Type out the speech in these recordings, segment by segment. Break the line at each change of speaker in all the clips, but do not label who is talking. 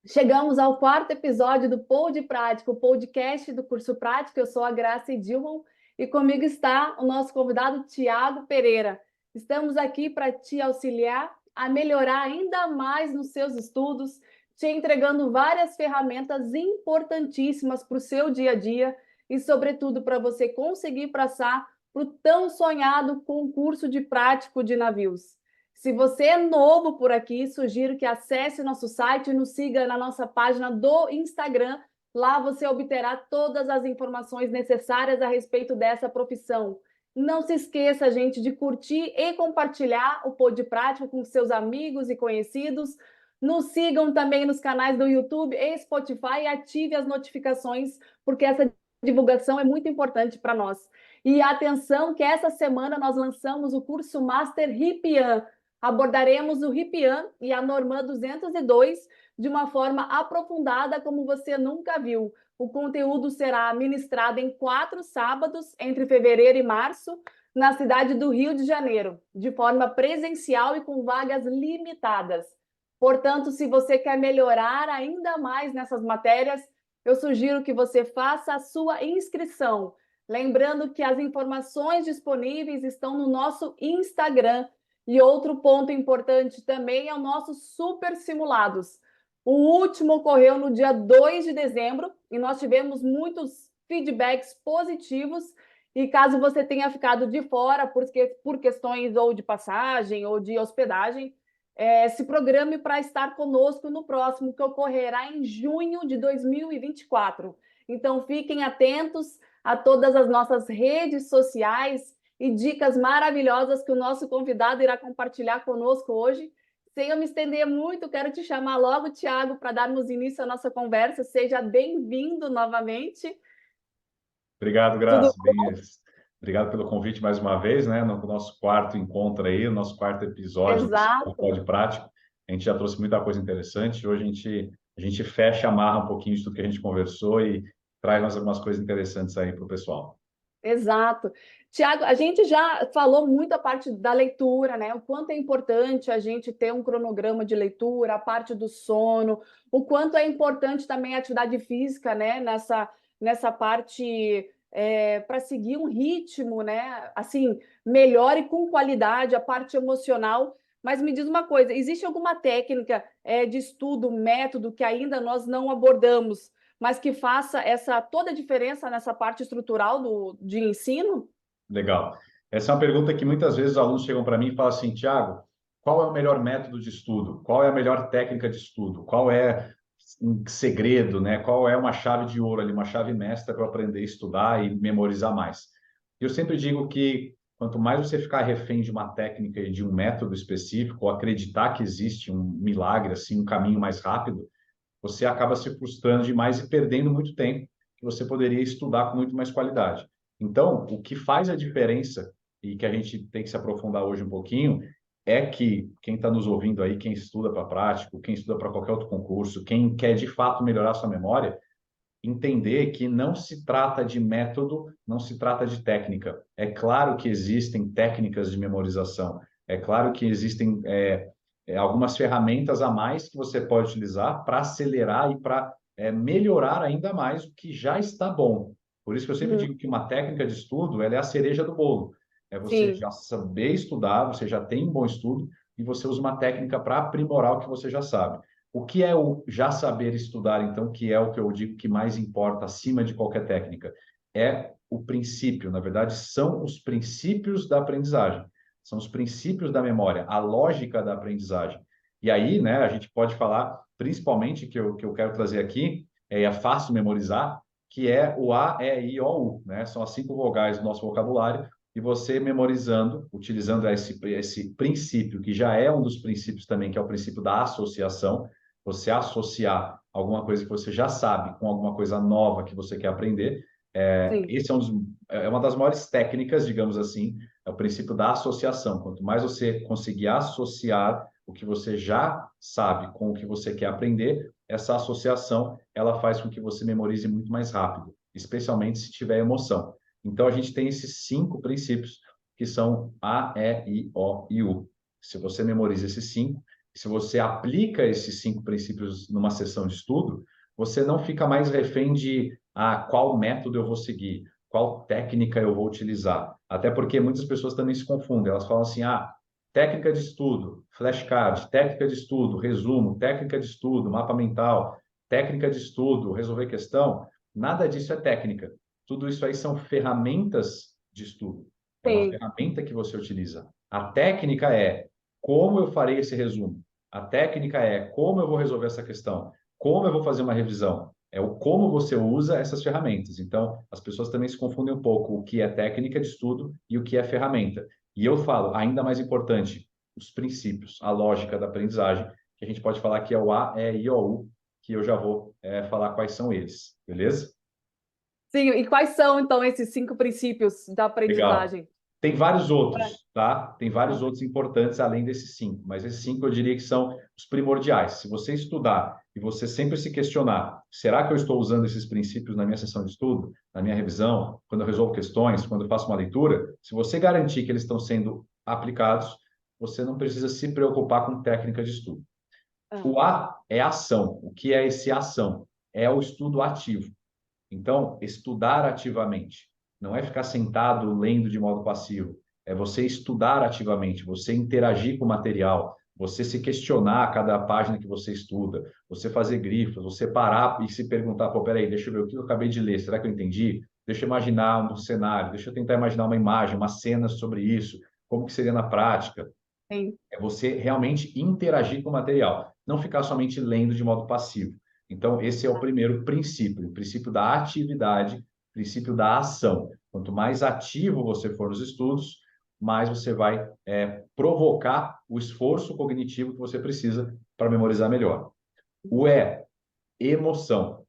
Chegamos ao quarto episódio do Pod Prático, o podcast do curso prático. Eu sou a Graça Dilma e comigo está o nosso convidado Tiago Pereira. Estamos aqui para te auxiliar a melhorar ainda mais nos seus estudos, te entregando várias ferramentas importantíssimas para o seu dia a dia e, sobretudo, para você conseguir passar para o tão sonhado concurso de prático de navios. Se você é novo por aqui, sugiro que acesse nosso site e nos siga na nossa página do Instagram. Lá você obterá todas as informações necessárias a respeito dessa profissão. Não se esqueça, gente, de curtir e compartilhar o Pod Prático com seus amigos e conhecidos. Nos sigam também nos canais do YouTube e Spotify e ative as notificações, porque essa divulgação é muito importante para nós. E atenção que essa semana nós lançamos o curso Master Ripian. Abordaremos o Ripian e a Normand 202 de uma forma aprofundada, como você nunca viu. O conteúdo será ministrado em 4 sábados, entre fevereiro e março, na cidade do Rio de Janeiro, de forma presencial e com vagas limitadas. Portanto, se você quer melhorar ainda mais nessas matérias, eu sugiro que você faça a sua inscrição. Lembrando que as informações disponíveis estão no nosso Instagram. E outro ponto importante também é o nosso super simulados. O último ocorreu no dia 2 de dezembro e nós tivemos muitos feedbacks positivos. E caso você tenha ficado de fora por questões ou de passagem ou de hospedagem, se programe para estar conosco no próximo, que ocorrerá em junho de 2024. Então, fiquem atentos a todas as nossas redes sociais e dicas maravilhosas que o nosso convidado irá compartilhar conosco hoje. Sem eu me estender muito, quero te chamar logo, Tiago, para darmos início à nossa conversa. Seja bem-vindo novamente.
Obrigado,
Tudo
Graça. Bem, obrigado pelo convite mais uma vez, né? No nosso quarto encontro aí, o nosso quarto episódio do
exato.
Pod Prático. A gente já trouxe muita coisa interessante. Hoje a gente fecha, amarra um pouquinho de tudo que a gente conversou e traz mais algumas coisas interessantes aí para o pessoal.
Exato. Tiago, a gente já falou muito a parte da leitura, né? O quanto é importante a gente ter um cronograma de leitura, a parte do sono, o quanto é importante também a atividade física, né? Nessa parte para seguir um ritmo, né? Assim, melhor e com qualidade, a parte emocional. Mas me diz uma coisa: existe alguma técnica de estudo, método que ainda nós não abordamos, mas que faça toda a diferença nessa parte estrutural de ensino?
Legal. Essa é uma pergunta que muitas vezes os alunos chegam para mim e falam assim, Tiago, qual é o melhor método de estudo? Qual é a melhor técnica de estudo? Qual é um segredo, né? Qual é uma chave de ouro ali, uma chave mestra para eu aprender a estudar e memorizar mais? Eu sempre digo que quanto mais você ficar refém de uma técnica e de um método específico, ou acreditar que existe um milagre, assim, um caminho mais rápido, você acaba se frustrando demais e perdendo muito tempo que você poderia estudar com muito mais qualidade. Então, o que faz a diferença e que a gente tem que se aprofundar hoje um pouquinho é que quem está nos ouvindo aí, quem estuda para prático, quem estuda para qualquer outro concurso, quem quer de fato melhorar sua memória, entender que não se trata de método, não se trata de técnica. É claro que existem técnicas de memorização, é claro que existem algumas ferramentas a mais que você pode utilizar para acelerar e para melhorar ainda mais o que já está bom. Por isso que eu sempre
Uhum.
digo que uma técnica de estudo, ela é a cereja do bolo. É você
Sim.
já saber estudar, você já tem um bom estudo e você usa uma técnica para aprimorar o que você já sabe. O que é o já saber estudar, então, que é o que eu digo que mais importa acima de qualquer técnica? É o princípio, na verdade, são os princípios da aprendizagem, são os princípios da memória, a lógica da aprendizagem. E aí, né, a gente pode falar, principalmente, que eu quero trazer aqui, é fácil memorizar, que é o A, E, I, O, U, né? São as 5 vogais do nosso vocabulário, e você memorizando, utilizando esse princípio, que já é um dos princípios também, que é o princípio da associação, você associar alguma coisa que você já sabe com alguma coisa nova que você quer aprender.
Sim.
Esse é uma das maiores técnicas, digamos assim, é o princípio da associação. Quanto mais você conseguir associar o que você já sabe com o que você quer aprender, essa associação ela faz com que você memorize muito mais rápido, especialmente se tiver emoção. Então a gente tem esses 5 princípios que são A, E, I, O e U. Se você memoriza esses 5, Se você aplica esses 5 princípios numa sessão de estudo, você não fica mais refém de qual método eu vou seguir, qual técnica eu vou utilizar. Até porque muitas pessoas também se confundem. Elas falam assim, técnica de estudo, flashcard, técnica de estudo, resumo, técnica de estudo, mapa mental, técnica de estudo, resolver questão. Nada disso é técnica. Tudo isso aí são ferramentas de estudo. É uma
Sim.
ferramenta que você utiliza. A técnica é como eu farei esse resumo. A técnica é como eu vou resolver essa questão, como eu vou fazer uma revisão. É o como você usa essas ferramentas. Então, as pessoas também se confundem um pouco o que é técnica de estudo e o que é ferramenta. E eu falo, ainda mais importante, os princípios, a lógica da aprendizagem, que a gente pode falar que é o A, E, I, O, U, que eu já vou falar quais são eles, beleza?
Sim, e quais são, então, esses 5 princípios da
Legal.
aprendizagem?
Tem vários
É.
outros, tá? Tem vários
Ah,
outros importantes além desses 5, mas esses 5 eu diria que são os primordiais. Se você estudar e você sempre se questionar, será que eu estou usando esses princípios na minha sessão de estudo, na minha revisão, quando eu resolvo questões, quando eu faço uma leitura? Se você garantir que eles estão sendo aplicados, você não precisa se preocupar com técnica de estudo.
ah,
O A é ação. O que é esse ação? É o estudo ativo. Então, estudar ativamente. Não é ficar sentado lendo de modo passivo. É você estudar ativamente, você interagir com o material, você se questionar a cada página que você estuda, você fazer grifos, você parar e se perguntar, pô, peraí, deixa eu ver o que eu acabei de ler, será que eu entendi? Deixa eu imaginar um cenário, deixa eu tentar imaginar uma imagem, uma cena sobre isso, como que seria na prática.
sim.
É você realmente interagir com o material, não ficar somente lendo de modo passivo. Então, esse é o primeiro princípio, o princípio da atividade, o princípio da ação. Quanto mais ativo você for nos estudos, mais você vai provocar o esforço cognitivo que você precisa para memorizar melhor. O E, emoção.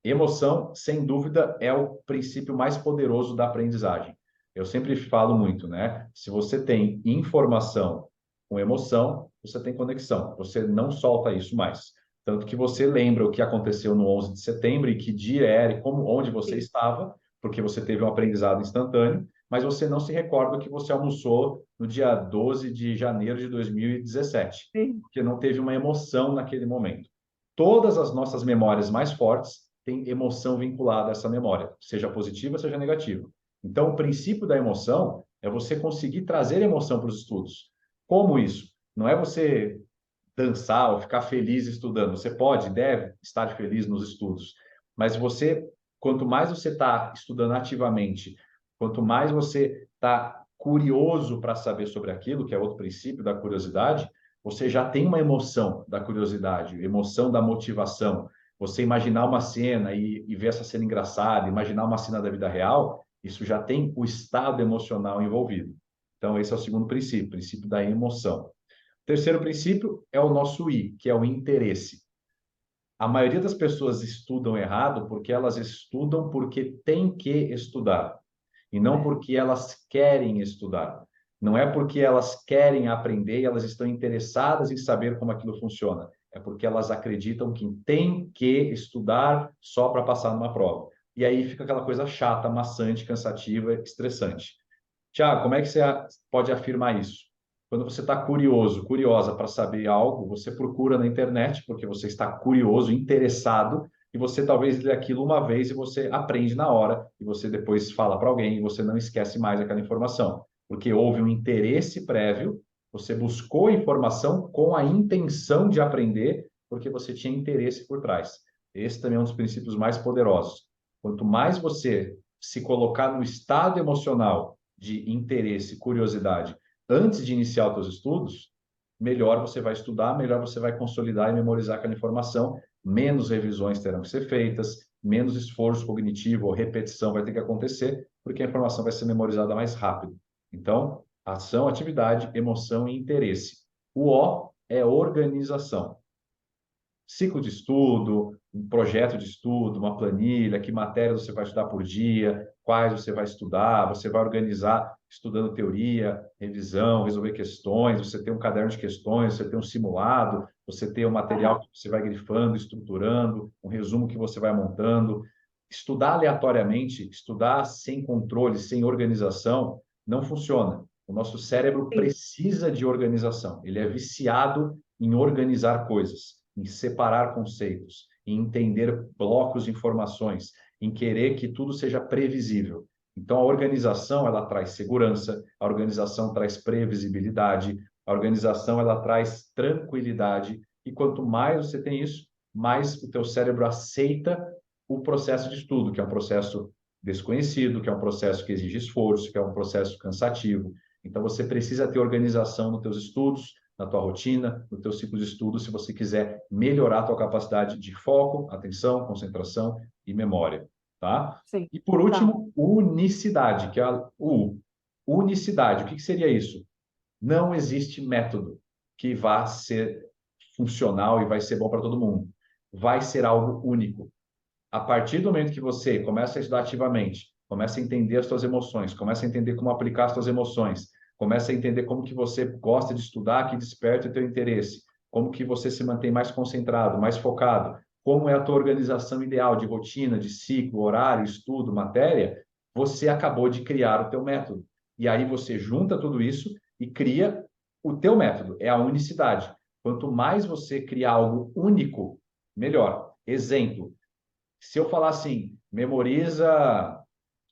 Emoção, sem dúvida, é o princípio mais poderoso da aprendizagem. Eu sempre falo muito, né? Se você tem informação com emoção, você tem conexão. Você não solta isso mais. Tanto que você lembra o que aconteceu no 11 de setembro e que dia era e como, onde você
Sim,
estava, porque você teve um aprendizado instantâneo, mas você não se recorda o que você almoçou no dia 12 de janeiro de 2017,
sim.
porque não teve uma emoção naquele momento. Todas as nossas memórias mais fortes têm emoção vinculada a essa memória, seja positiva, seja negativa. Então, o princípio da emoção é você conseguir trazer emoção para os estudos. Como isso? Não é você dançar ou ficar feliz estudando. Você pode, deve estar feliz nos estudos, mas você, quanto mais você está estudando ativamente, quanto mais você está curioso para saber sobre aquilo, que é outro princípio da curiosidade, você já tem uma emoção da curiosidade, emoção da motivação. Você imaginar uma cena e ver essa cena engraçada, imaginar uma cena da vida real, isso já tem o estado emocional envolvido. Então, esse é o segundo princípio, o princípio da emoção. Terceiro princípio é o nosso I, que é o interesse. A maioria das pessoas estudam errado porque elas estudam porque têm que estudar e não
É.
porque elas querem estudar. Não é porque elas querem aprender e elas estão interessadas em saber como aquilo funciona. É porque elas acreditam que têm que estudar só para passar numa prova. E aí fica aquela coisa chata, maçante, cansativa, estressante. Tiago, como é que você pode afirmar isso? Quando você está curioso, curiosa para saber algo, você procura na internet, porque você está curioso, interessado, e você talvez lê aquilo uma vez e você aprende na hora, e você depois fala para alguém e você não esquece mais aquela informação, porque houve um interesse prévio, você buscou a informação com a intenção de aprender, porque você tinha interesse por trás. Esse também é um dos princípios mais poderosos. Quanto mais você se colocar no estado emocional de interesse, curiosidade, antes de iniciar os seus estudos, melhor você vai estudar, melhor você vai consolidar e memorizar aquela informação, menos revisões terão que ser feitas, menos esforço cognitivo ou repetição vai ter que acontecer, porque a informação vai ser memorizada mais rápido. Então, ação, atividade, emoção e interesse. O O é organização. Ciclo de estudo, um projeto de estudo, uma planilha, que matérias você vai estudar por dia, quais você vai estudar, você vai organizar estudando teoria, revisão, resolver questões, você tem um caderno de questões, você tem um simulado, você tem um material
Aham.
que você vai grifando, estruturando, um resumo que você vai montando. Estudar aleatoriamente, estudar sem controle, sem organização, não funciona. O nosso cérebro
Sim.
precisa de organização, ele é viciado em organizar coisas, em separar conceitos, em entender blocos de informações, em querer que tudo seja previsível. Então, a organização, ela traz segurança, a organização traz previsibilidade, a organização, ela traz tranquilidade, e quanto mais você tem isso, mais o teu cérebro aceita o processo de estudo, que é um processo desconhecido, que é um processo que exige esforço, que é um processo cansativo. Então, você precisa ter organização nos teus estudos, na tua rotina, no teu ciclo de estudo, se você quiser melhorar a tua capacidade de foco, atenção, concentração e memória, tá?
Sim.
E por
Tá.
último, unicidade, que é a U. Unicidade, o que seria isso? Não existe método que vá ser funcional e vai ser bom para todo mundo. Vai ser algo único. A partir do momento que você começa a estudar ativamente, começa a entender as suas emoções, começa a entender como aplicar as suas emoções, começa a entender como que você gosta de estudar, que desperta o teu interesse, como que você se mantém mais concentrado, mais focado, como é a tua organização ideal de rotina, de ciclo, horário, estudo, matéria, você acabou de criar o teu método. E aí você junta tudo isso e cria o teu método, é a unicidade. Quanto mais você criar algo único, melhor. Exemplo, se eu falar assim, memoriza,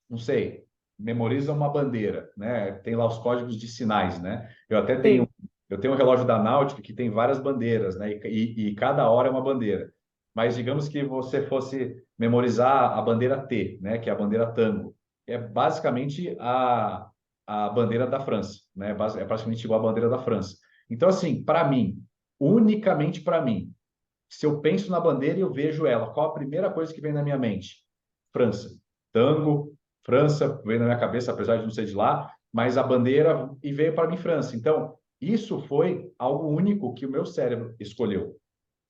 não sei, memoriza uma bandeira, né? Tem lá os códigos de sinais, né?
Sim.
Eu tenho um relógio da Náutica que tem várias bandeiras, né? E cada hora é uma bandeira. Mas digamos que você fosse memorizar a bandeira T, né? Que é a bandeira tango. É basicamente a bandeira da França, né? É praticamente igual à bandeira da França. Então, assim, para mim, unicamente para mim, se eu penso na bandeira e eu vejo ela, qual a primeira coisa que vem na minha mente? França. Tango, França, veio na minha cabeça, apesar de não ser de lá, mas a bandeira e veio para mim França. Então, isso foi algo único que o meu cérebro escolheu.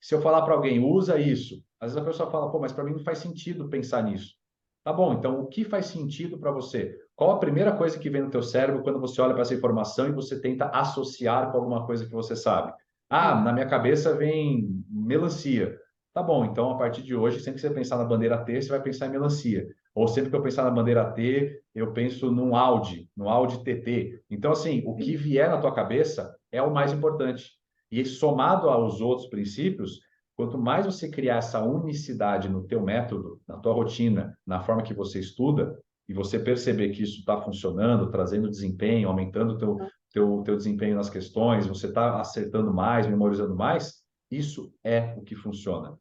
Se eu falar para alguém, usa isso, às vezes a pessoa fala, pô, mas para mim não faz sentido pensar nisso. Tá bom, então o que faz sentido para você? Qual a primeira coisa que vem no teu cérebro quando você olha para essa informação e você tenta associar com alguma coisa que você sabe? Ah,
Sim.
na minha cabeça vem melancia. Tá bom, então a partir de hoje, sempre que você pensar na bandeira T, você vai pensar em melancia. Ou sempre que eu pensar na bandeira T, eu penso num Audi, no Audi TT. Então, assim, o que vier na tua cabeça é o mais importante. E somado aos outros princípios, quanto mais você criar essa unicidade no teu método, na tua rotina, na forma que você estuda, e você perceber que isso está funcionando, trazendo desempenho, aumentando o teu desempenho nas questões, você está acertando mais, memorizando mais, isso é o que funciona.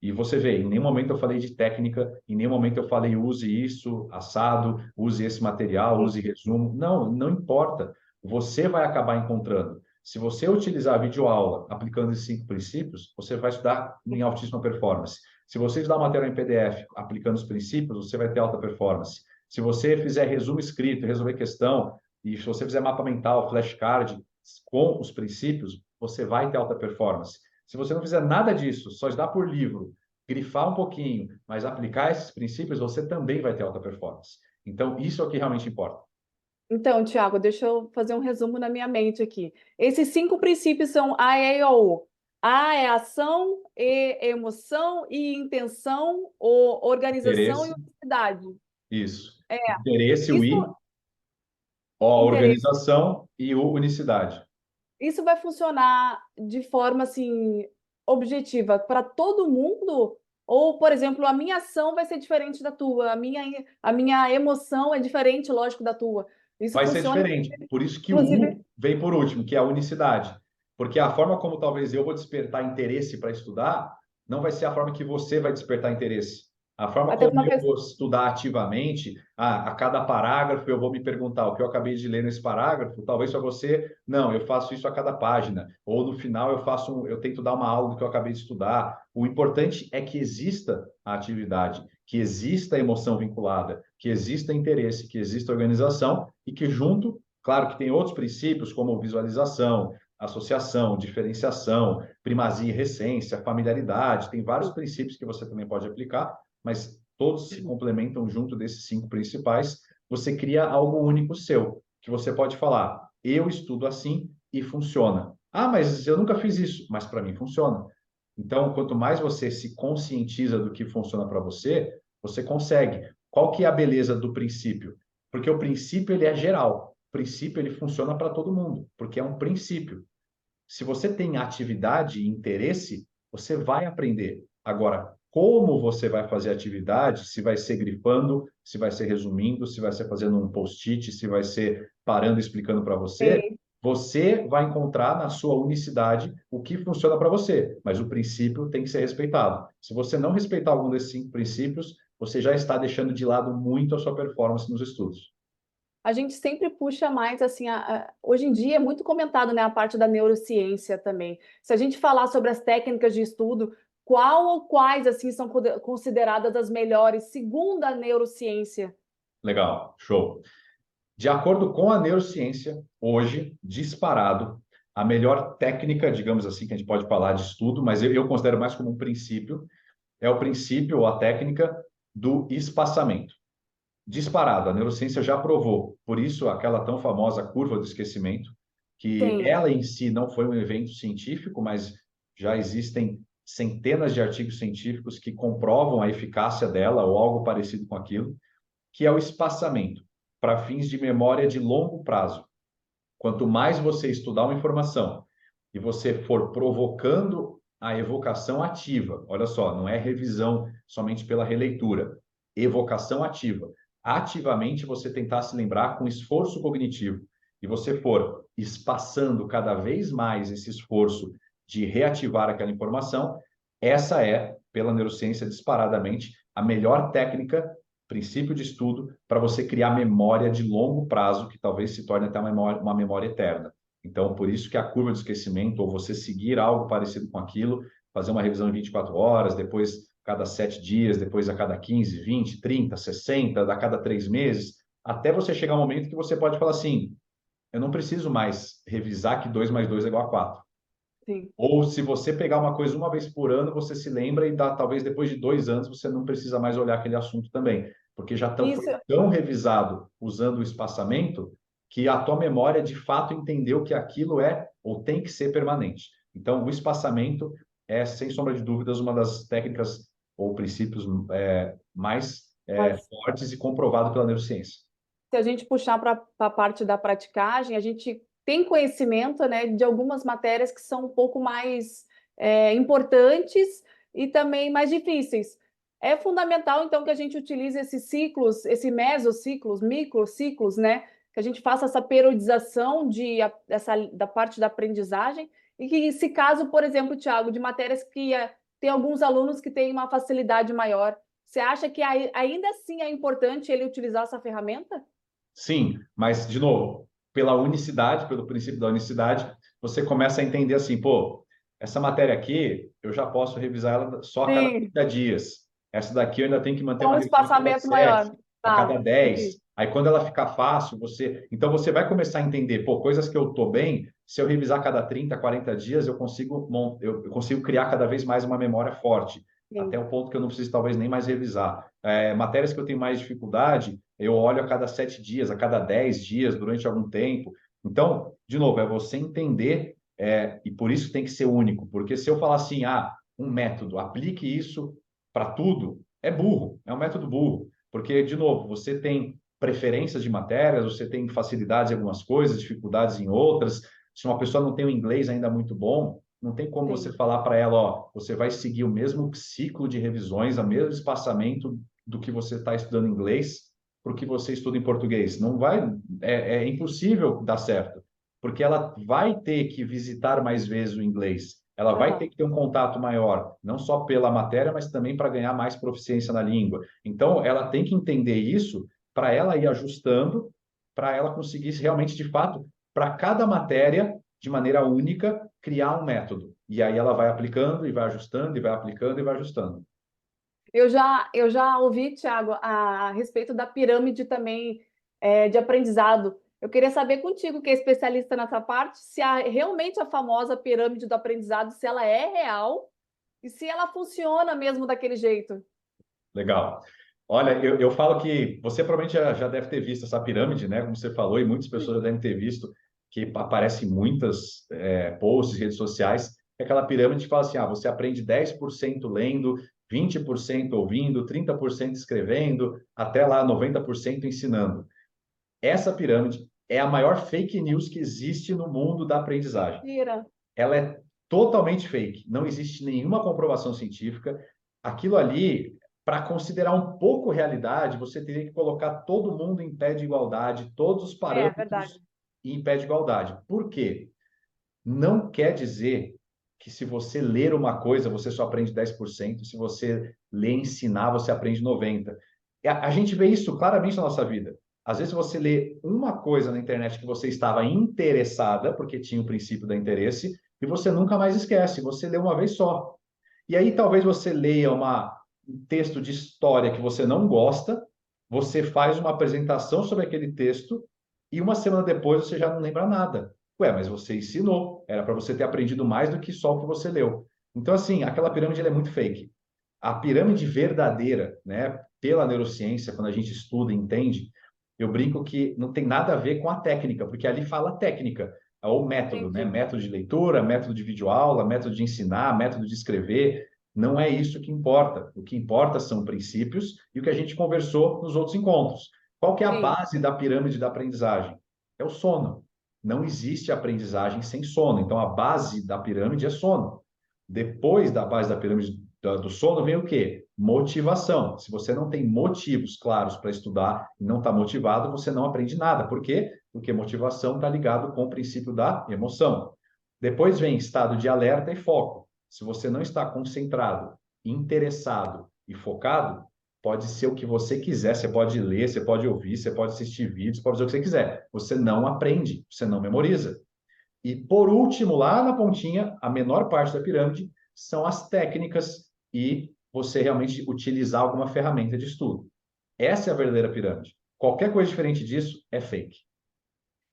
E você vê, em nenhum momento eu falei de técnica, em nenhum momento eu falei use isso, assado, use esse material, use resumo. Não, não importa. Você vai acabar encontrando. Se você utilizar a videoaula aplicando esses 5 princípios, você vai estudar em altíssima performance. Se você estudar matéria em PDF aplicando os princípios, você vai ter alta performance. Se você fizer resumo escrito, resolver questão, e se você fizer mapa mental, flashcard com os princípios, você vai ter alta performance. Se você não fizer nada disso, só estudar por livro, grifar um pouquinho, mas aplicar esses princípios, você também vai ter alta performance. Então, isso é o que realmente importa.
Então, Tiago, deixa eu fazer um resumo na minha mente aqui. Esses 5 princípios são A, E, I, O, U. A é ação, E é emoção, I intenção, O organização e
Interesse,
unicidade.
isso.
É,
Interesse, o
isso,
I, O, a
interesse.
organização e o unicidade.
Isso vai funcionar de forma assim objetiva para todo mundo? Ou, por exemplo, a minha ação vai ser diferente da tua, a minha emoção é diferente, lógico, da tua. Isso
Vai ser
funciona,
diferente. Por isso que o
inclusive,
U vem por último, que é a unicidade. Porque a forma como talvez eu vou despertar interesse para estudar, não vai ser a forma que você vai despertar interesse. A forma
até
como
uma
eu
questão.
vou estudar ativamente, a cada parágrafo eu vou me perguntar o que eu acabei de ler nesse parágrafo, talvez para você, não, eu faço isso a cada página, ou no final eu tento dar uma aula do que eu acabei de estudar. O importante é que exista a atividade, que exista a emoção vinculada, que exista interesse, que exista organização e que junto, claro que tem outros princípios como visualização, associação, diferenciação, primazia e recência, familiaridade, tem vários princípios que você também pode aplicar, mas todos se complementam junto desses 5 principais. Você cria algo único seu, que você pode falar, eu estudo assim e funciona. Ah, mas eu nunca fiz isso, mas para mim funciona. Então, quanto mais você se conscientiza do que funciona para você, você consegue. Qual que é a beleza do princípio? Porque o princípio ele é geral. O princípio ele funciona para todo mundo, porque é um princípio. Se você tem atividade e interesse, você vai aprender. Agora, como você vai fazer a atividade, se vai ser grifando, se vai ser resumindo, se vai ser fazendo um post-it, se vai ser parando e explicando para você,
Sim.
você vai encontrar na sua unicidade o que funciona para você, mas o princípio tem que ser respeitado. Se você não respeitar algum desses 5 princípios, você já está deixando de lado muito a sua performance nos estudos.
A gente sempre puxa mais, assim, hoje em dia é muito comentado, né, a parte da neurociência também. Se a gente falar sobre as técnicas de estudo, qual ou quais, assim, são consideradas as melhores segundo a neurociência?
Legal, show. De acordo com a neurociência, hoje, disparado, a melhor técnica, digamos assim, que a gente pode falar de estudo, mas eu considero mais como um princípio, é o princípio ou a técnica do espaçamento. Disparado, a neurociência já provou, por isso aquela tão famosa curva do esquecimento, que
Sim,
ela em si não foi um evento científico, mas já existem centenas de artigos científicos que comprovam a eficácia dela ou algo parecido com aquilo, que é o espaçamento, para fins de memória de longo prazo. Quanto mais você estudar uma informação e você for provocando a evocação ativa, olha só, não é revisão somente pela releitura, evocação ativa. Ativamente você tentar se lembrar com esforço cognitivo e você for espaçando cada vez mais esse esforço de reativar aquela informação, essa é, pela neurociência disparadamente, a melhor técnica, princípio de estudo para você criar memória de longo prazo, que talvez se torne até uma memória eterna. Então, por isso que a curva de esquecimento, ou você seguir algo parecido com aquilo, fazer uma revisão em 24 horas, depois cada 7 dias, depois a cada 15, 20, 30, 60, a cada 3 meses, até você chegar um momento que você pode falar assim, eu não preciso mais revisar que 2 mais 2 é igual a 4.
sim.
Ou se você pegar uma coisa uma vez por ano, você se lembra e dá, talvez depois de 2 anos você não precisa mais olhar aquele assunto também, porque foi
Isso,
tão revisado usando o espaçamento que a tua memória de fato entendeu que aquilo é ou tem que ser permanente. Então, o espaçamento é, sem sombra de dúvidas, uma das técnicas ou princípios mais
mas
fortes e comprovado pela neurociência.
se a gente puxar para a parte da praticagem, a gente tem conhecimento, né, de algumas matérias que são um pouco mais importantes e também mais difíceis. É fundamental, então, que a gente utilize esses ciclos, esses mesociclos, microciclos, né, que a gente faça essa periodização da parte da aprendizagem e que, se caso, por exemplo, Tiago, de matérias que tem alguns alunos que têm uma facilidade maior, você acha que ainda assim é importante ele utilizar essa ferramenta?
Sim, mas, de novo, pela unicidade, pelo princípio da unicidade, você começa a entender assim, pô, essa matéria aqui, eu já posso revisar ela só a cada
Sim,
30 dias. Essa daqui eu ainda tenho que manter
com
uma
um
revisão a cada
espaçamento
7,
maior.
a
Tá,
cada 10.
entendi.
Aí, quando ela ficar fácil, você... Então, você vai começar a entender, pô, coisas que eu estou bem, se eu revisar a cada 30, 40 dias, eu consigo criar cada vez mais uma memória forte, até
Sim.
o ponto que eu não preciso, talvez, nem mais revisar. Matérias que eu tenho mais dificuldade, eu olho a cada 7 dias, a cada 10 dias, durante algum tempo. Então, de novo, é você entender, e por isso tem que ser único, porque se eu falar assim, um método, aplique isso para tudo, é burro, é um método burro, porque, de novo, você tem preferências de matérias, você tem facilidades em algumas coisas, dificuldades em outras. Se uma pessoa não tem um inglês ainda muito bom, não tem como você
Sim.
falar para ela, ó, você vai seguir o mesmo ciclo de revisões, o mesmo espaçamento do que você está estudando inglês para o que você estuda em português. Não vai, é impossível dar certo, porque ela vai ter que visitar mais vezes o inglês. Ela vai ter
Aham.
que ter um contato maior, não só pela matéria, mas também para ganhar mais proficiência na língua. Então, ela tem que entender isso para ela ir ajustando, para ela conseguir realmente, de fato, para cada matéria, de maneira única, criar um método. E aí ela vai aplicando e vai ajustando, e vai aplicando e vai ajustando.
Eu já ouvi, Tiago, a respeito da pirâmide também de aprendizado. Eu queria saber contigo, que é especialista nessa parte, se realmente a famosa pirâmide do aprendizado, se ela é real e se ela funciona mesmo daquele jeito.
Legal. Olha, eu falo que você provavelmente já deve ter visto essa pirâmide, né? Como você falou, e muitas pessoas já devem ter visto, que aparece em muitas posts, redes sociais, é aquela pirâmide que fala assim, você aprende 10% lendo, 20% ouvindo, 30% escrevendo, até lá 90% ensinando. Essa pirâmide é a maior fake news que existe no mundo da aprendizagem.
Mentira.
ela é totalmente fake. Não existe nenhuma comprovação científica. Aquilo ali, para considerar um pouco realidade, você teria que colocar todo mundo em pé de igualdade, todos os
É verdade.
parâmetros em pé de igualdade. Por quê? Não quer dizer que se você ler uma coisa, você só aprende 10%, se você ler e ensinar, você aprende 90%. A gente vê isso claramente na nossa vida. Às vezes você lê uma coisa na internet que você estava interessada, porque tinha o princípio da interesse, e você nunca mais esquece, você lê uma vez só. E aí talvez você leia um texto de história que você não gosta, você faz uma apresentação sobre aquele texto, e uma semana depois você já não lembra nada. Ué, mas você ensinou, era para você ter aprendido mais do que só o que você leu. Então, assim, aquela pirâmide ela é muito fake. A pirâmide verdadeira, né, pela neurociência, quando a gente estuda e entende, eu brinco que não tem nada a ver com a técnica, porque ali fala técnica, ou método, né?
Entendi.
Método de leitura, método de videoaula, método de ensinar, método de escrever. Não é isso que importa. O que importa são princípios e o que a gente conversou nos outros encontros. Qual que é a
Sim,
base da pirâmide da aprendizagem? É o sono. Não existe aprendizagem sem sono. Então, a base da pirâmide é sono. Depois da base da pirâmide do sono vem o quê? Motivação. Se você não tem motivos claros para estudar e não está motivado, você não aprende nada. Por quê? Porque motivação está ligado com o princípio da emoção. Depois vem estado de alerta e foco. Se você não está concentrado, interessado e focado, pode ser o que você quiser. Você pode ler, você pode ouvir, você pode assistir vídeos, pode fazer o que você quiser. Você não aprende, você não memoriza. E por último, lá na pontinha, a menor parte da pirâmide são as técnicas e você realmente utilizar alguma ferramenta de estudo. Essa é a verdadeira pirâmide. Qualquer coisa diferente disso é fake.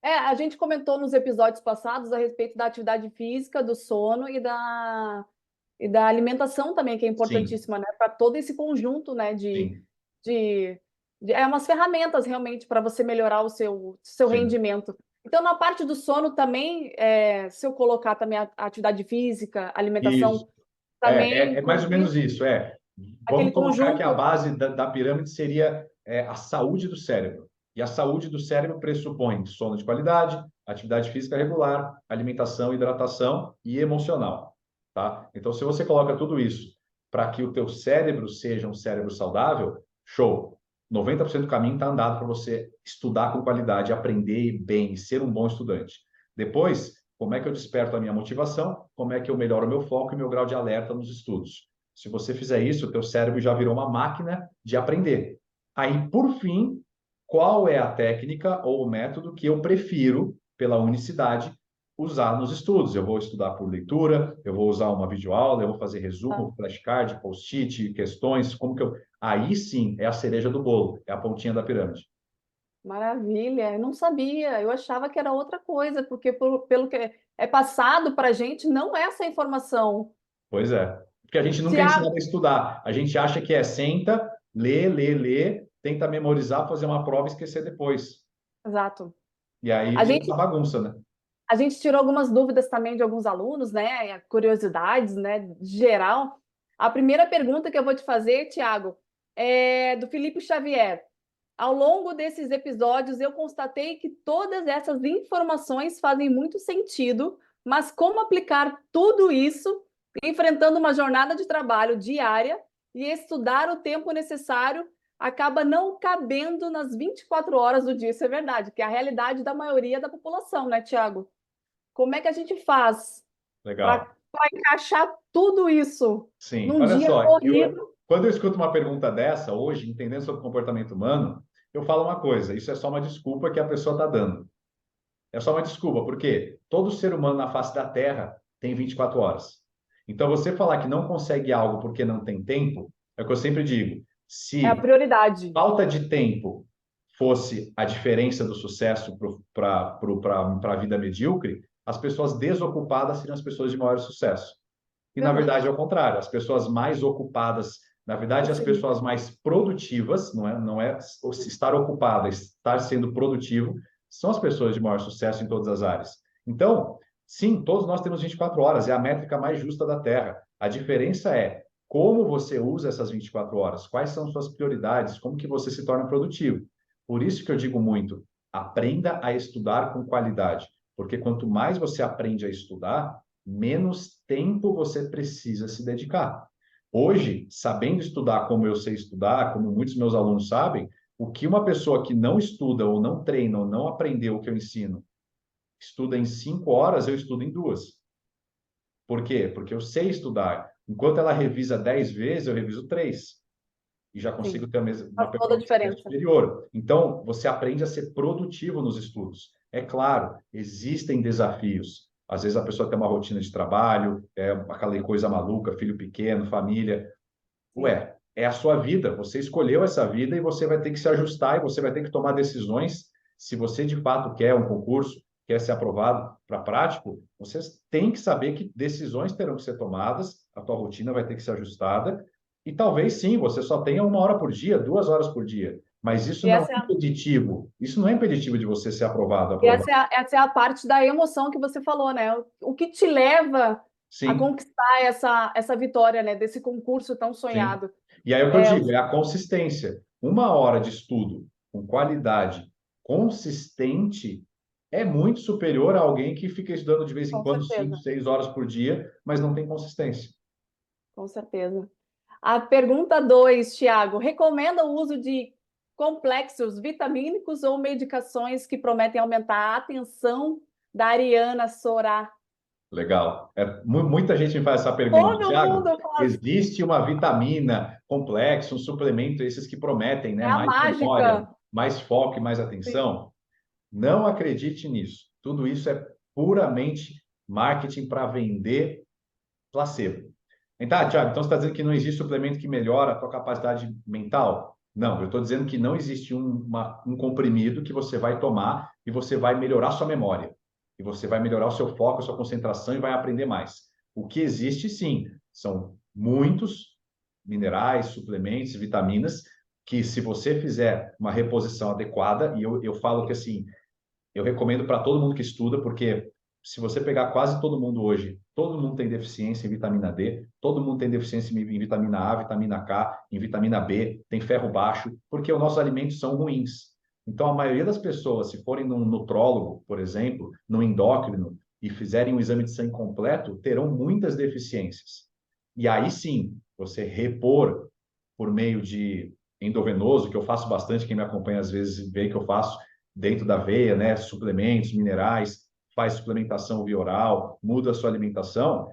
A gente comentou nos episódios passados a respeito da atividade física, do sono e da alimentação também, que é
Sim,
importantíssima, né? Para todo esse conjunto, né?
sim,
De, umas ferramentas realmente para você melhorar o seu
sim.
rendimento. Então, na parte do sono também, se eu colocar também a atividade física,
Isso.
alimentação,
É,
também
é mais ou menos
incluir
isso. Vamos
aquele
colocar que a
conjunto.
base da pirâmide seria a saúde do cérebro. E a saúde do cérebro pressupõe sono de qualidade, atividade física regular, alimentação, hidratação e emocional, tá? Então, se você coloca tudo isso para que o teu cérebro seja um cérebro saudável, show. 90% do caminho está andado para você estudar com qualidade, aprender bem, ser um bom estudante. Depois, como é que eu desperto a minha motivação? Como é que eu melhoro o meu foco e meu grau de alerta nos estudos? Se você fizer isso, o teu cérebro já virou uma máquina de aprender. Aí, por fim, qual é a técnica ou o método que eu prefiro, pela unicidade, usar nos estudos? Eu vou estudar por leitura, eu vou usar uma videoaula, eu vou fazer resumo, flashcard, post-it, questões, como que eu... Aí sim é a cereja do bolo, é a pontinha da pirâmide.
Maravilha, eu não sabia, eu achava que era outra coisa, porque pelo que é passado para a gente, não é essa informação.
Pois é. Porque a gente nunca é ensinado a
Tiago,
estudar. A gente acha que é senta, lê, tenta memorizar, fazer uma prova e esquecer depois.
exato.
E aí
A
vira uma
gente,
bagunça, né?
a gente tirou algumas dúvidas também de alguns alunos, né? Curiosidades, né? De geral. A primeira pergunta que eu vou te fazer, Tiago, é do Felipe Xavier. Ao longo desses episódios, eu constatei que todas essas informações fazem muito sentido, mas como aplicar tudo isso enfrentando uma jornada de trabalho diária e estudar o tempo necessário acaba não cabendo nas 24 horas do dia? Isso é verdade, que é a realidade da maioria da população, né, Tiago? Como é que a gente faz para
Legal.
encaixar tudo isso
Sim.
num
Olha
dia
só,
corrido?
quando eu escuto uma pergunta dessa, hoje, entendendo sobre o comportamento humano, eu falo uma coisa: isso é só uma desculpa que a pessoa está dando. É só uma desculpa, porque todo ser humano na face da Terra tem 24 horas. Então, você falar que não consegue algo porque não tem tempo, é o que eu sempre digo.
É a
Se
prioridade.
falta de tempo fosse a diferença do sucesso para a vida medíocre, as pessoas desocupadas seriam as pessoas de maior sucesso. E, na
Verdade.
verdade, é o contrário. As pessoas mais ocupadas, na verdade, as
Sim.
pessoas mais produtivas, não é estar ocupado, é estar sendo produtivo, são as pessoas de maior sucesso em todas as áreas. Então, sim, todos nós temos 24 horas, é a métrica mais justa da Terra. A diferença é como você usa essas 24 horas, quais são suas prioridades, como que você se torna produtivo. Por isso que eu digo muito, aprenda a estudar com qualidade, porque quanto mais você aprende a estudar, menos tempo você precisa se dedicar. Hoje, sabendo estudar como eu sei estudar, como muitos meus alunos sabem, o que uma pessoa que não estuda ou não treina ou não aprendeu o que eu ensino, estuda em 5 horas, eu estudo em 2. Por quê? Porque eu sei estudar. Enquanto ela revisa 10 vezes, eu reviso 3 e já
Sim,
consigo ter uma
faz toda a
performance até
diferença.
superior. Então, você aprende a ser produtivo nos estudos. É claro, existem desafios. Às vezes a pessoa tem uma rotina de trabalho, é aquela coisa maluca, filho pequeno, família.
Sim,
Ué, é a sua vida. Você escolheu essa vida e você vai ter que se ajustar e você vai ter que tomar decisões. Se você de fato quer um concurso, quer ser aprovado para prático, você tem que saber que decisões terão que ser tomadas, a tua rotina vai ter que ser ajustada e talvez sim, você só tenha 1 hora por dia, 2 horas por dia. Mas isso
e
não é
essa é a,
impeditivo. Isso não é impeditivo de você ser aprovado,
e
aprovado.
essa é a parte da emoção que você falou, né? O que te leva a
Sim,
conquistar essa vitória, né? Desse concurso tão
sim.
sonhado.
E aí é o que eu
É,
digo, é a consistência. 1 hora de estudo com qualidade consistente é muito superior a alguém que fica estudando de vez em
com
quando 5,
certeza,
6 horas por dia, mas não tem consistência.
com certeza. A pergunta 2, Tiago, recomenda o uso de complexos vitamínicos ou medicações que prometem aumentar a atenção da Ariana Sorá?
Legal. Muita gente me faz essa pergunta.
Todo
Tiago,
mundo faz.
existe uma vitamina complexo, um suplemento, esses que prometem,
É
né,
a
mais memória,
mágica.
mais foco e mais
Sim,
atenção? Não acredite nisso. Tudo isso é puramente marketing para vender placebo. Então, Thiago, então você está dizendo que não existe suplemento que melhora a tua capacidade mental? Não, eu estou dizendo que não existe um comprimido que você vai tomar e você vai melhorar sua memória. E você vai melhorar o seu foco, a sua concentração e vai aprender mais. O que existe, sim, são muitos minerais, suplementos, vitaminas, que se você fizer uma reposição adequada, e eu falo que assim, eu recomendo para todo mundo que estuda, porque se você pegar quase todo mundo hoje, todo mundo tem deficiência em vitamina D, todo mundo tem deficiência em vitamina A, vitamina K, em vitamina B, tem ferro baixo, porque os nossos alimentos são ruins. Então, a maioria das pessoas, se forem num nutrólogo, por exemplo, num endócrino, e fizerem um exame de sangue completo, terão muitas deficiências. E aí sim, você repor por meio de endovenoso, que eu faço bastante, quem me acompanha às vezes vê que eu faço, dentro da veia, né? Suplementos, minerais, faz suplementação via oral, muda a sua alimentação,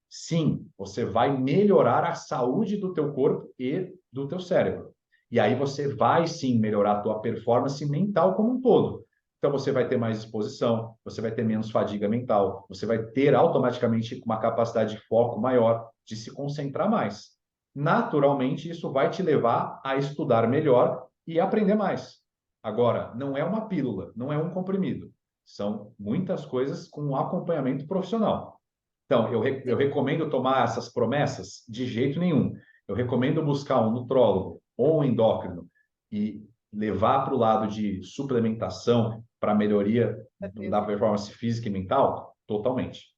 sim, você vai melhorar a saúde do teu corpo e do teu cérebro. E aí você vai sim melhorar a tua performance mental como um todo. Então você vai ter mais disposição, você vai ter menos fadiga mental, você vai ter automaticamente uma capacidade de foco maior, de se concentrar mais. Naturalmente, isso vai te levar a estudar melhor e aprender mais. Agora, não é uma pílula, não é um comprimido. São muitas coisas com um acompanhamento profissional. Então, eu recomendo tomar essas promessas de jeito nenhum. Eu recomendo buscar um nutrólogo ou um endócrino e levar para o lado de suplementação para melhoria da
certeza.
performance física e mental, totalmente.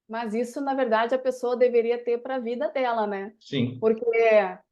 Mas isso, na verdade, a pessoa deveria ter para a vida dela, né?
Sim,
Porque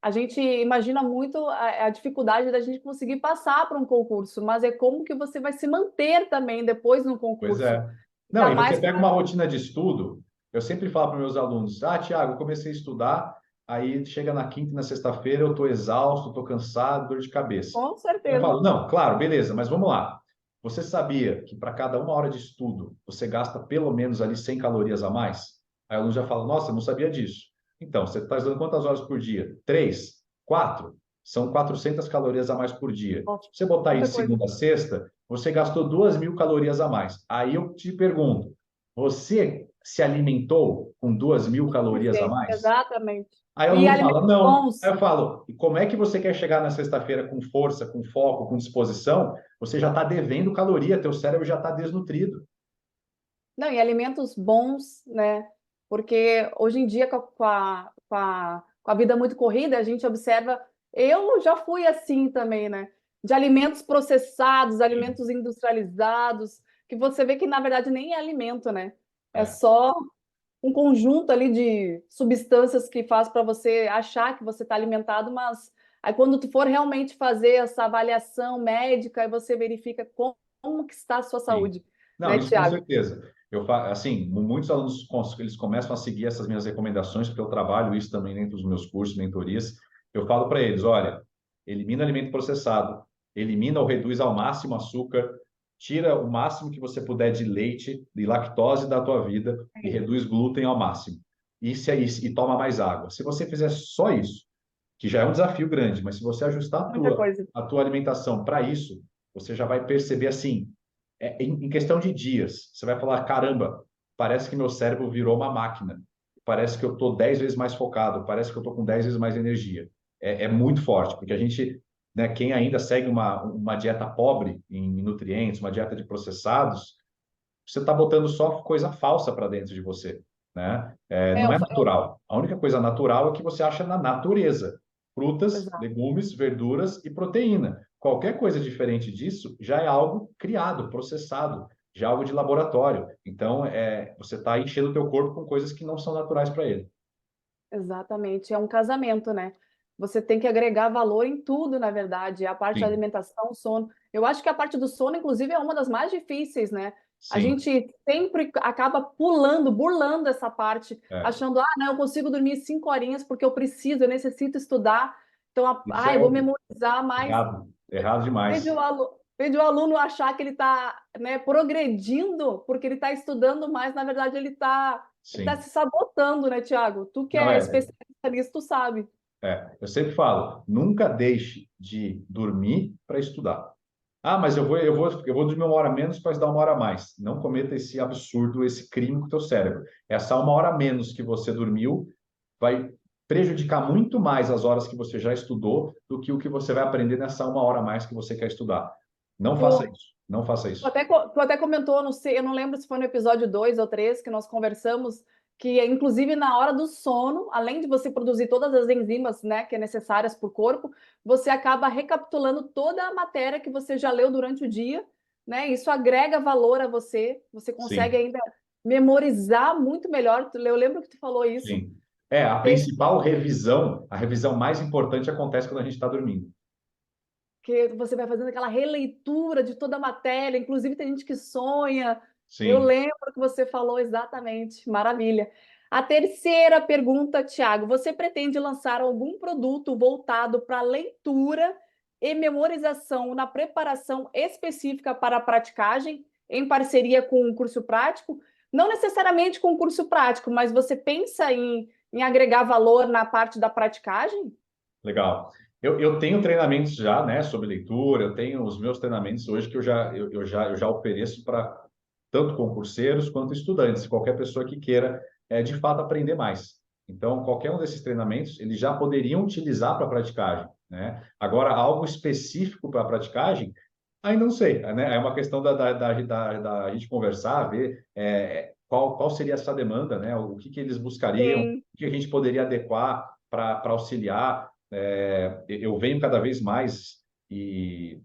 a gente imagina muito a dificuldade da gente conseguir passar para um concurso, mas é como que você vai se manter também depois no
pois
concurso.
é. Não,
Ainda
e você
mais
pega uma rotina de estudo, eu sempre falo para meus alunos, Tiago, eu comecei a estudar, aí chega na quinta e na sexta-feira eu estou exausto, estou cansado, dor de cabeça.
com
Eu
certeza.
falo, não, claro, beleza, mas vamos lá. Você sabia que para cada 1 hora de estudo, você gasta pelo menos ali 100 calorias a mais? Aí o aluno já fala, nossa, eu não sabia disso. Então, você está estudando quantas horas por dia? 3? 4? São 400 calorias a mais por dia.
Nossa,
Se você botar aí de
muita coisa.
segunda a sexta, você gastou 2.000 calorias a mais. Aí eu te pergunto, você se alimentou com 2.000 calorias a
Suficiente,
mais?
exatamente.
Aí o
E
aluno fala,
alimentos
não. Aí
bons.
eu falo, e como é que você quer chegar na sexta-feira com força, com foco, com disposição? Você já está devendo caloria, teu cérebro já está desnutrido.
Não, e alimentos bons, né? Porque hoje em dia, com a vida muito corrida, a gente observa. Eu já fui assim também, né? De alimentos processados, alimentos industrializados, que você vê que na verdade nem é alimento, né? É
É,
só um conjunto ali de substâncias que faz para você achar que você está alimentado, mas aí quando tu for realmente fazer essa avaliação médica, aí você verifica como que está a sua
sim.
saúde,
Não,
né,
isso com
Tiago?
certeza. Assim, muitos alunos eles começam a seguir essas minhas recomendações, porque eu trabalho isso também dentro dos meus cursos, mentorias. Eu falo para eles, olha, elimina alimento processado, elimina ou reduz ao máximo açúcar, tira o máximo que você puder de leite, de lactose da tua vida e reduz glúten ao máximo. E toma mais água. Se você fizer só isso, que já é um desafio grande, mas se você ajustar
Muita coisa.
a tua alimentação para isso, você já vai perceber assim, em questão de dias, você vai falar, caramba, parece que meu cérebro virou uma máquina, parece que eu estou 10 vezes mais focado, parece que eu estou com 10 vezes mais energia. É muito forte, porque a gente, né, quem ainda segue uma dieta pobre em nutrientes, uma dieta de processados, você está botando só coisa falsa para dentro de você, né?
É,
Não é natural. A única coisa natural é que você acha na natureza. Frutas,
exato.
legumes, verduras e proteína. Qualquer coisa diferente disso já é algo criado, processado, já é algo de laboratório. Então, você está enchendo o teu corpo com coisas que não são naturais para ele.
Exatamente, é um casamento, né? Você tem que agregar valor em tudo, na verdade, a parte da
Sim,
alimentação, sono. Eu acho que a parte do sono, inclusive, é uma das mais difíceis, né? A
sim.
gente sempre acaba pulando, burlando essa parte,
É.
achando, não, eu consigo dormir 5 horinhas porque eu preciso, eu necessito estudar, então,
Isso
eu
é
vou memorizar, mas
errado, errado
vende
demais.
o aluno achar que ele está, né, progredindo porque ele está estudando mais, na verdade ele tá
Sim.
se sabotando, né, Tiago? Tu que
Não
é
é.
especialista nisso, tu sabe.
Eu sempre falo, nunca deixe de dormir para estudar. Ah, mas eu vou dormir 1 hora menos para estudar 1 hora a mais. Não cometa esse absurdo, esse crime com o teu cérebro. Essa 1 hora a menos que você dormiu vai prejudicar muito mais as horas que você já estudou do que o que você vai aprender nessa 1 hora a mais que você quer estudar. Não faça
Tu,
isso. Não faça
tu
isso.
até, tu até comentou, não sei, eu não lembro se foi no episódio 2 ou 3 que nós conversamos, que inclusive na hora do sono, além de você produzir todas as enzimas, né, que é necessárias para o corpo, você acaba recapitulando toda a matéria que você já leu durante o dia, né? Isso agrega valor a você, você consegue
Sim,
ainda memorizar muito melhor. Eu lembro que tu falou isso.
sim. A
Tem
principal revisão, a revisão mais importante acontece quando a gente está dormindo.
que você vai fazendo aquela releitura de toda a matéria, inclusive tem gente que sonha. Eu
Sim.
lembro que você falou exatamente, maravilha. A terceira pergunta, Tiago, você pretende lançar algum produto voltado para leitura e memorização na preparação específica para a praticagem, em parceria com um curso prático? Não necessariamente com um curso prático, mas você pensa em agregar valor na parte da praticagem?
Legal. Eu tenho treinamentos já, né, sobre leitura, eu tenho os meus treinamentos hoje que eu já ofereço para tanto concurseiros quanto estudantes, qualquer pessoa que queira, de fato aprender mais. Então, qualquer um desses treinamentos, eles já poderiam utilizar para praticagem, né? Agora, algo específico para praticagem, ainda não sei, né? É uma questão da gente conversar, ver qual seria essa demanda, né? O que eles buscariam, o
Sim.
que a gente poderia adequar para auxiliar. Eu venho cada vez mais e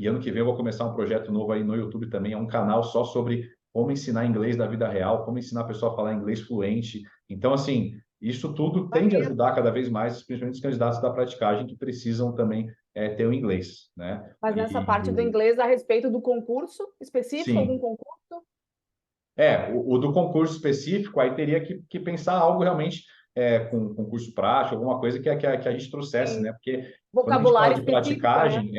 ano que vem eu vou começar um projeto novo aí no YouTube também, é um canal só sobre como ensinar inglês da vida real, como ensinar a pessoa a falar inglês fluente. Então, assim, isso tudo tende a ajudar cada vez mais, principalmente os candidatos da praticagem que precisam também ter o inglês, né?
Mas nessa parte do inglês, a respeito do concurso específico, algum
Sim,
concurso?
o do concurso específico, aí teria que pensar algo realmente com concurso prático, alguma coisa que a gente trouxesse, né?
Tem
Porque quando a gente fala
vocabulário
de
específico, né?
praticagem,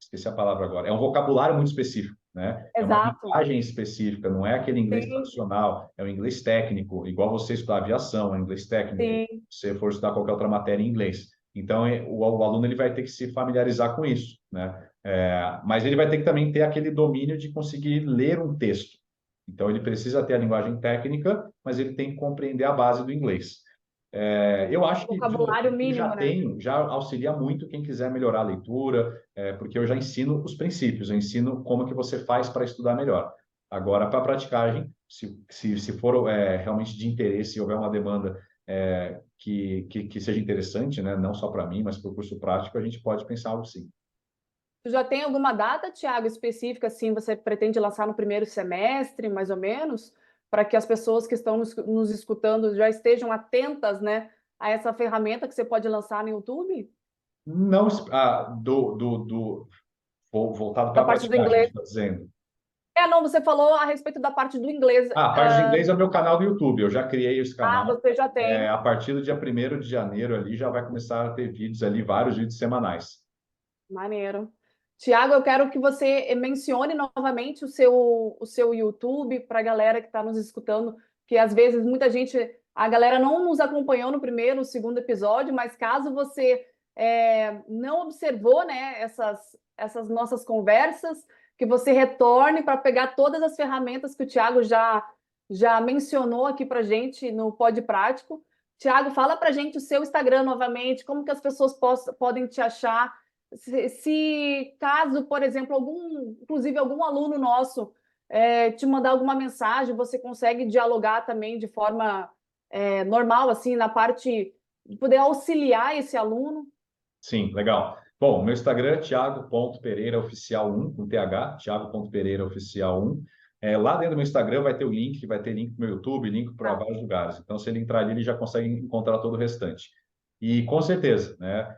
esqueci a palavra agora, é um vocabulário muito específico, né? É uma
Exato.
linguagem específica, não é aquele inglês
Sim,
tradicional, é o inglês técnico, igual você estudar aviação, é inglês técnico,
sim.
se você for estudar qualquer outra matéria em inglês. Então, o aluno ele vai ter que se familiarizar com isso, né? Mas ele vai ter que também ter aquele domínio de conseguir ler um texto. Então, ele precisa ter a linguagem técnica, mas ele tem que compreender a base do inglês. Eu acho que, de novo,
Vocabulário
eu
mínimo,
já
né?
tenho, já auxilia muito quem quiser melhorar a leitura, porque eu já ensino os princípios, eu ensino como que você faz para estudar melhor. Agora, para a praticagem, se for realmente de interesse e houver uma demanda que seja interessante, né, não só para mim, mas para o curso prático, a gente pode pensar algo sim.
Tu já tem alguma data, Tiago, específica, assim, você pretende lançar no primeiro semestre, mais ou menos, para que as pessoas que estão nos escutando já estejam atentas, né, a essa ferramenta que você pode lançar no YouTube?
Não, voltado para
Da
a
parte do
praticagem,
inglês.
está dizendo.
Não, você falou a respeito da parte do inglês.
Ah, a parte de inglês é o meu canal do YouTube. Eu já criei esse canal.
Você já tem.
A partir do dia 1º de janeiro ali já vai começar a ter vídeos ali, vários vídeos semanais.
Maneiro. Tiago, eu quero que você mencione novamente o seu YouTube para a galera que está nos escutando, que às vezes muita gente, a galera não nos acompanhou no primeiro, no segundo episódio, mas caso você não observou, né, essas nossas conversas, que você retorne para pegar todas as ferramentas que o Tiago já mencionou aqui para gente no Pod Prático. Tiago, fala para gente o seu Instagram novamente, como que as pessoas podem te achar. Se caso, por exemplo, inclusive algum aluno nosso te mandar alguma mensagem, você consegue dialogar também de forma normal, assim, na parte de poder auxiliar esse aluno.
Sim, legal. Bom, meu Instagram é thiago.pereiraoficial1, com TH, thiago.pereiraoficial1. Lá dentro do meu Instagram vai ter o link, vai ter link para o meu YouTube, link para
Tá.
vários lugares. Então, se ele entrar ali, ele já consegue encontrar todo o restante. E com certeza, né?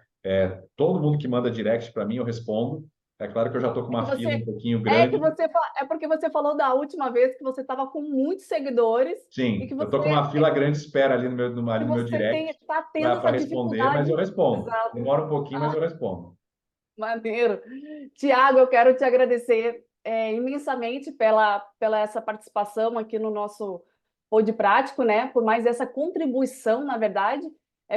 Todo mundo que manda direct para mim, eu respondo. É claro que eu já estou com
É que
uma fila um
você,
pouquinho
é que
grande.
você, é porque você falou da última vez que você estava com muitos seguidores e
Sim,
que
eu estou com uma fila grande de espera ali no meu direct
está tendo
para
essa
responder, mas
dificuldade.
eu respondo.
Exato.
Demora um pouquinho, mas
Ah,
eu respondo.
maneiro. Tiago, eu quero te agradecer imensamente pela essa participação aqui no nosso Pod Prático, né? Por mais essa contribuição, na verdade,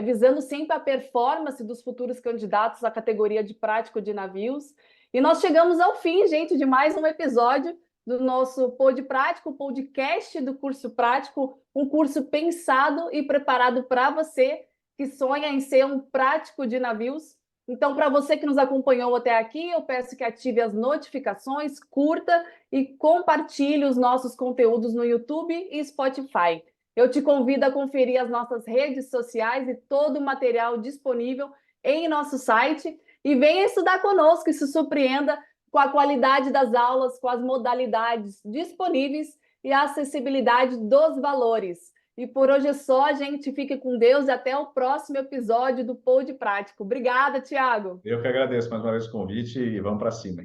visando sempre a performance dos futuros candidatos à categoria de prático de navios. E nós chegamos ao fim, gente, de mais um episódio do nosso Pod Prático, podcast do curso prático, um curso pensado e preparado para você que sonha em ser um prático de navios. Então, para você que nos acompanhou até aqui, eu peço que ative as notificações, curta e compartilhe os nossos conteúdos no YouTube e Spotify. Eu te convido a conferir as nossas redes sociais e todo o material disponível em nosso site e venha estudar conosco e se surpreenda com a qualidade das aulas, com as modalidades disponíveis e a acessibilidade dos valores. E por hoje é só, gente. Fique com Deus e até o próximo episódio do Pod Prático. Obrigada, Tiago.
Eu que agradeço mais uma vez o convite e vamos para cima.